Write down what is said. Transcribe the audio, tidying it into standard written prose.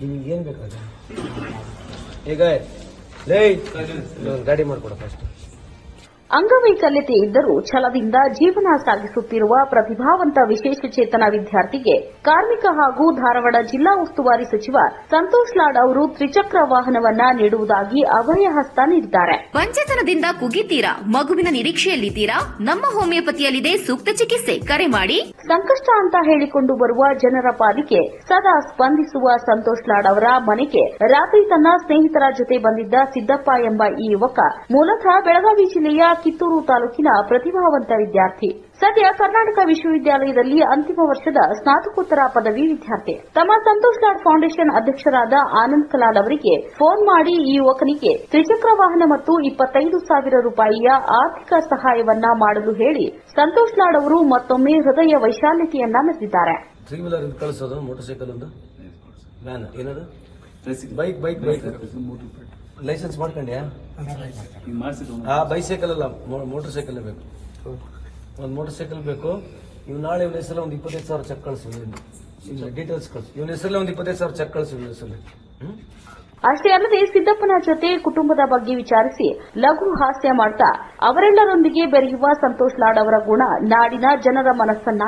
ನಿಮ್ಗೆ ಏನ್ ಬೇಕಾದ ಈಗ ಗಾಡಿ ಮಾಡ್ಕೊಡ ಫಸ್ಟ್. ಅಂಗವೈಕಲ್ಯತೆ ಇದ್ದರೂ ಛಲದಿಂದ ಜೀವನ ಸಾಗಿಸುತ್ತಿರುವ ಪ್ರತಿಭಾವಂತ ವಿಶೇಷಚೇತನ ವಿದ್ಯಾರ್ಥಿಗೆ ಕಾರ್ಮಿಕ ಹಾಗೂ ಧಾರವಾಡ ಜಿಲ್ಲಾ ಉಸ್ತುವಾರಿ ಸಚಿವ ಸಂತೋಷ್ ಲಾಡ್ ಅವರು ತ್ರಿಚಕ್ರ ವಾಹನವನ್ನ ನೀಡುವುದಾಗಿ ಅಭಯ ಹಸ್ತ ನೀಡಿದ್ದಾರೆ. ವಂಚತನದಿಂದ ಕುಗ್ಗಿದ್ದೀರಾ? ಮಗುವಿನ ನಿರೀಕ್ಷೆಯಲ್ಲಿದ್ದೀರಾ? ನಮ್ಮ ಹೋಮಿಯೋಪತಿಯಲ್ಲಿದೆ ಸೂಕ್ತ ಚಿಕಿತ್ಸೆ. ಕರೆ ಮಾಡಿ. ಸಂಕಷ್ಟ ಅಂತ ಹೇಳಿಕೊಂಡು ಬರುವ ಜನರ ಪಾಲಿಗೆ ಸದಾ ಸ್ಪಂದಿಸುವ ಸಂತೋಷ್ ಲಾಡ್ ಅವರ ಮನೆಗೆ ರಾತ್ರಿ ತನ್ನ ಸ್ನೇಹಿತರ ಜೊತೆ ಬಂದಿದ್ದ ಸಿದ್ದಪ್ಪ ಎಂಬ ಈ ಯುವಕ ಮೂಲತಃ ಬೆಳಗಾವಿ ಜಿಲ್ಲೆಯ ಕಿತ್ತೂರು ತಾಲೂಕಿನ ಪ್ರತಿಭಾವಂತ ವಿದ್ಯಾರ್ಥಿ. ಸದ್ಯ ಕರ್ನಾಟಕ ವಿಶ್ವವಿದ್ಯಾಲಯದಲ್ಲಿ ಅಂತಿಮ ವರ್ಷದ ಸ್ನಾತಕೋತ್ತರ ಪದವಿ ವಿದ್ಯಾರ್ಥಿ. ತಮ್ಮ ಸಂತೋಷ್ ಲಾಡ್ ಫೌಂಡೇಶನ್ ಅಧ್ಯಕ್ಷರಾದ ಆನಂದ್ ಕಲಾಲ್ ಅವರಿಗೆ ಫೋನ್ ಮಾಡಿ ಈ ಯುವಕನಿಗೆ ತ್ರಿಚಕ್ರ ವಾಹನ ಮತ್ತು 25,000 ರೂಪಾಯಿಯ ಆರ್ಥಿಕ ಸಹಾಯವನ್ನ ಮಾಡಲು ಹೇಳಿ ಸಂತೋಷ್ ಲಾಡ್ ಅವರು ಮತ್ತೊಮ್ಮೆ ಹೃದಯ ವೈಶಾಲ್ಯತೆಯನ್ನ ಮೆರೆದಿದ್ದಾರೆ. 3 ವೀಲರ್ ಕಳಿಸೋದು, ಮೋಟರ್ ಸೈಕಲ್ ಒಂದು, ವ್ಯಾನ್, ಏನದು ಬೈಕ್ ಲೈಸೆನ್ಸ್ ಮಾಡ್ಕೊಂಡ್ಯಾ? ಬೈಸೈಕಲ್ ಅಲ್ಲ, ಮೋಟರ್ ಸೈಕಲ್ ಬೇಕು. ಒಂದು ಮೋಟರ್ ಸೈಕಲ್ ಬೇಕು. ಇವ್ ನಾಳೆ ಇವನ ಹೆಸರಲ್ಲಿ ಒಂದು 25,000 ಚೆಕ್ ಕಳಿಸಿ, ಡೀಟೇಲ್ಸ್ ಕಳಿಸಿ. ಇವನ ಹೆಸರಲ್ಲಿ ಒಂದು 25,000 ಚೆಕ್ ಕಳಿಸಿ ಇವನ ಹೆಸರಲ್ಲಿ. ಅಷ್ಟೇ ಅಲ್ಲದೆ ಸಿದ್ದಪ್ಪನ ಜೊತೆ ಕುಟುಂಬದ ಬಗ್ಗೆ ವಿಚಾರಿಸಿ ಲಘು ಹಾಸ್ಯ ಮಾಡ್ತಾ ಅವರೆಲ್ಲರೊಂದಿಗೆ ಬೆರೆಯುವ ಸಂತೋಷ್ ಲಾಡ್ ಅವರ ಗುಣ ನಾಡಿನ ಜನರ ಮನಸ್ಸನ್ನ